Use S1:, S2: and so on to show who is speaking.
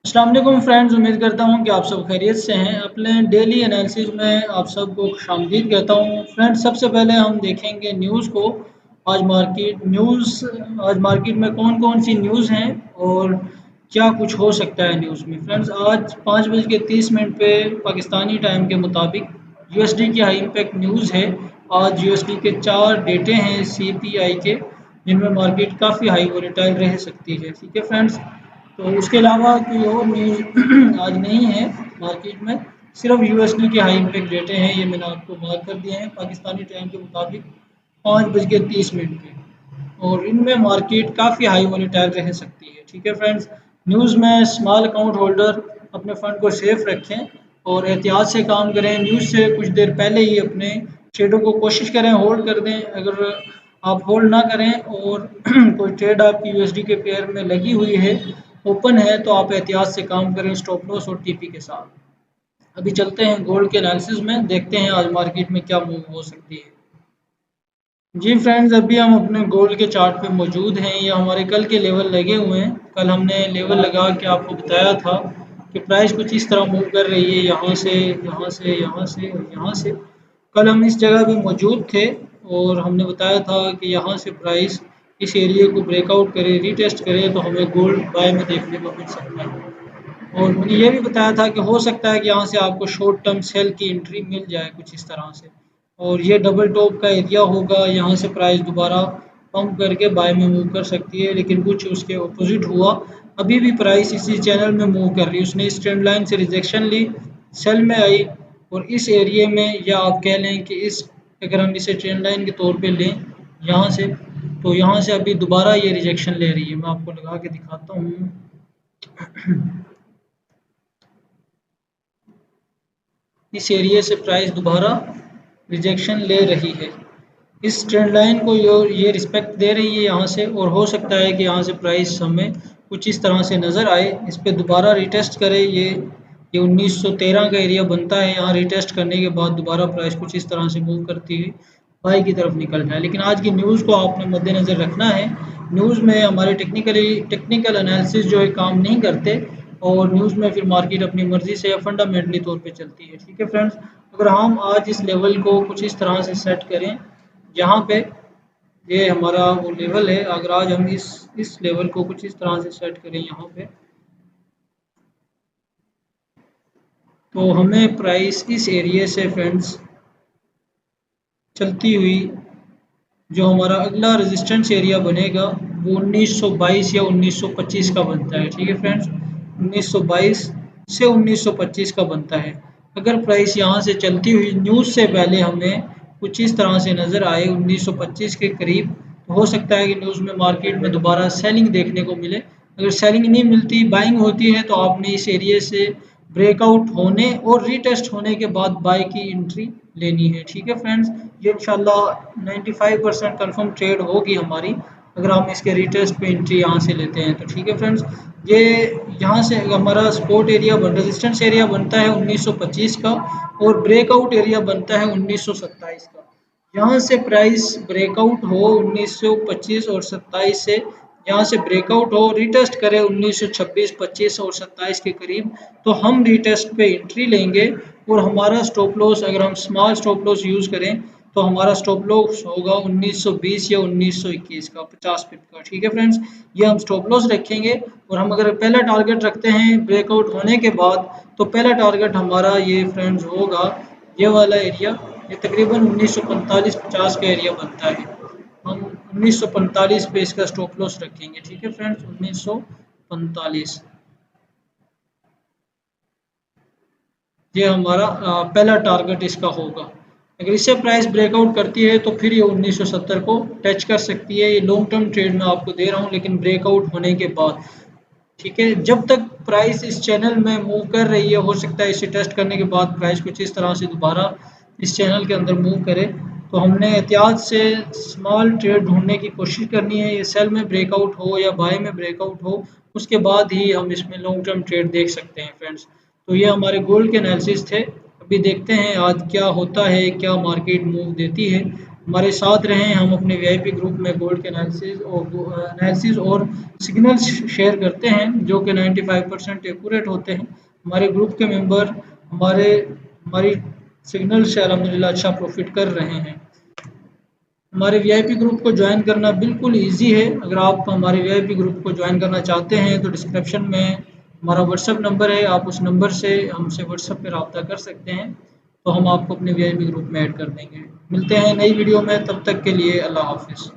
S1: अस्सलाम वालेकुम फ्रेंड्स, उम्मीद करता हूँ कि आप सब खैरियत से हैं। अपने डेली एनालिसिस में आप सबको खुशामदीद कहता हूँ। फ्रेंड्स, सबसे पहले हम देखेंगे न्यूज़ को। आज मार्केट में कौन-कौन सी न्यूज़ हैं और क्या कुछ हो सकता है न्यूज़ में। फ्रेंड्स, आज 5:30 पे पाकिस्तानी टाइम के मुताबिक यूएसडी की हाई इम्पैक्ट न्यूज़ है। आज यूएसडी के 4 डेटे हैं सीपीआई के, जिनमें मार्केट काफ़ी हाई वोलेटाइल रह सकती है। ठीक है फ्रेंड्स, तो उसके अलावा कोई और न्यूज़ आज नहीं है मार्केट में। सिर्फ यूएसडी के हाई इम्पैक्ट डेटे हैं, ये मैंने आपको मार्क कर दिए हैं पाकिस्तानी टाइम के मुताबिक 5:30 पे, और इनमें मार्केट काफ़ी हाई वोलेटाइल रह सकती है। ठीक है फ्रेंड्स, न्यूज़ में स्मॉल अकाउंट होल्डर अपने फ़ंड को सेफ रखें और एहतियात से काम करें। न्यूज़ से कुछ देर पहले ही अपने ट्रेडों को कोशिश करें होल्ड कर दें। अगर आप होल्ड ना करें और कोई ट्रेड आपकी यूएसडी के पेयर में लगी हुई है, ओपन है, तो आप एहतियात से काम करें स्टॉप लॉस और टीपी के साथ। अभी चलते हैं गोल्ड के एनालिसिस में, देखते हैं आज मार्केट में क्या मूव हो सकती है। जी फ्रेंड्स, अभी हम अपने गोल्ड के चार्ट पे मौजूद हैं। ये हमारे कल के लेवल लगे हुए हैं। कल हमने लेवल लगा के आपको बताया था कि प्राइस कुछ इस तरह मूव कर रही है, यहाँ से यहाँ से यहाँ से और यहाँ से। कल हम इस जगह पे मौजूद थे और हमने बताया था कि यहाँ से प्राइस इस एरिया को ब्रेकआउट करे, रीटेस्ट करे, तो हमें गोल्ड बाय में देखने को मिल सकता है। और मैंने ये भी बताया था कि हो सकता है कि यहाँ से आपको शॉर्ट टर्म सेल की एंट्री मिल जाए कुछ इस तरह से, और ये डबल टॉप का एरिया होगा। यहाँ से प्राइस दोबारा पंप करके बाय में मूव कर सकती है, लेकिन कुछ उसके ऑपोजिट हुआ। अभी भी प्राइस इसी चैनल में मूव कर रही है। उसने इस ट्रेंड लाइन से रिजेक्शन ली, सेल में आई, और इस एरिया में, या आप कह लें कि इस, अगर हम इसे ट्रेंड लाइन के तौर पे लें यहाँ से, तो यहाँ से अभी दोबारा ये रिजेक्शन ले रही है। मैं आपको लगा के दिखाता हूँ। इस एरिया से प्राइस दोबारा रिजेक्शन ले रही है। इस ट्रेंड लाइन को ये रिस्पेक्ट दे रही है यहाँ से, और हो सकता है कि यहाँ से प्राइस हमें कुछ इस तरह से नज़र आए, इस पे दोबारा रिटेस्ट करे। ये 1913 का एरिया बनता है। यहाँ रिटेस्ट करने के बाद दोबारा प्राइस कुछ इस तरह से मूव करती है, बाई की तरफ निकल जाए। लेकिन आज की न्यूज़ को आपने मद्देनज़र रखना है। न्यूज़ में हमारे टेक्निकल एनालिसिस जो है काम नहीं करते, और न्यूज़ में फिर मार्केट अपनी मर्ज़ी से या फंडामेंटली तौर पे चलती है। ठीक है फ्रेंड्स, अगर हम आज इस लेवल को कुछ इस तरह से सेट करें, जहाँ पे ये हमारा वो लेवल है, अगर आज हम इस लेवल को कुछ इस तरह से सेट करें यहाँ पे, तो हमें प्राइस इस एरिया से फ्रेंड्स चलती हुई, जो हमारा अगला रेजिस्टेंस एरिया बनेगा, वो 1922 या 1925 का बनता है। ठीक है फ्रेंड्स, 1922 से 1925 का बनता है। अगर प्राइस यहाँ से चलती हुई न्यूज़ से पहले हमें कुछ इस तरह से नज़र आए 1925 के करीब, तो हो सकता है कि न्यूज़ में मार्केट में दोबारा सेलिंग देखने को मिले। अगर सेलिंग नहीं मिलती, बाइंग होती है, तो आपने इस एरिया से ब्रेकआउट होने और रीटेस्ट होने के बाद बाय की एंट्री लेनी है। ठीक है फ्रेंड्स, ये इंशाल्लाह 95% कंफर्म ट्रेड होगी हमारी, अगर हम इसके रिटेस्ट पे एंट्री यहाँ से लेते हैं तो। ठीक है फ्रेंड्स, ये यहाँ से हमारा सपोर्ट एरिया रेजिस्टेंस एरिया बनता है 1925 का, और ब्रेकआउट एरिया बनता है 1927 का। यहाँ से प्राइस ब्रेकआउट हो 1925 और 27 से, यहाँ से ब्रेकआउट हो, रिटेस्ट करे 1926, 25 और 27 के करीब, तो हम रिटेस्ट पे एंट्री लेंगे। और हमारा स्टॉप लॉस, अगर हम स्मॉल स्टॉप लॉस यूज़ करें, तो हमारा स्टॉप लॉस होगा 1920 या 1921 का, 50 पिप का। ठीक है फ्रेंड्स, ये हम स्टॉप लॉस रखेंगे। और हम अगर पहला टारगेट रखते हैं ब्रेकआउट होने के बाद, तो पहला टारगेट हमारा ये फ्रेंड्स होगा ये वाला एरिया। ये तकरीबन 1945-50 का एरिया बनता है। हम 1945 पे इसका स्टॉप लॉस रखेंगे। ठीक है फ्रेंड्स, 1945 ये हमारा पहला टारगेट इसका होगा। अगर इससे प्राइस ब्रेकआउट करती है, तो फिर ये 1970 को टच कर सकती है। ये लॉन्ग टर्म ट्रेड में आपको दे रहा हूँ, लेकिन ब्रेकआउट होने के बाद। ठीक है, जब तक प्राइस इस चैनल में मूव कर रही है, हो सकता है इसे टेस्ट करने के बाद प्राइस कुछ इस तरह से दोबारा इस चैनल के अंदर मूव करे, तो हमने एहतियात से स्मॉल ट्रेड ढूंढने की कोशिश करनी है। ये सेल में ब्रेकआउट हो या बाय में ब्रेकआउट हो, उसके बाद ही हम इसमें लॉन्ग टर्म ट्रेड देख सकते हैं फ्रेंड्स। तो ये हमारे गोल्ड के एनालिसिस थे। अभी देखते हैं आज क्या होता है, क्या मार्केट मूव देती है। हमारे साथ रहें। हम अपने वीआईपी ग्रुप में गोल्ड के एनालिसिस और सिग्नल्स शेयर करते हैं जो कि 95% एक्यूरेट होते हैं। हमारे ग्रुप के मेंबर हमारी सिग्नल से अल्हम्दुलिल्लाह अच्छा प्रॉफिट कर रहे हैं। हमारे वीआईपी ग्रुप को ज्वाइन करना बिल्कुल ईजी है। अगर आप हमारे वीआईपी ग्रुप को ज्वाइन करना चाहते हैं तो डिस्क्रिप्शन में हमारा व्हाट्सएप नंबर है, आप उस नंबर से हमसे व्हाट्सएप पे रब्ता कर सकते हैं, तो हम आपको अपने वीआईपी ग्रुप में ऐड कर देंगे। मिलते हैं नई वीडियो में, तब तक के लिए अल्लाह हाफिज़।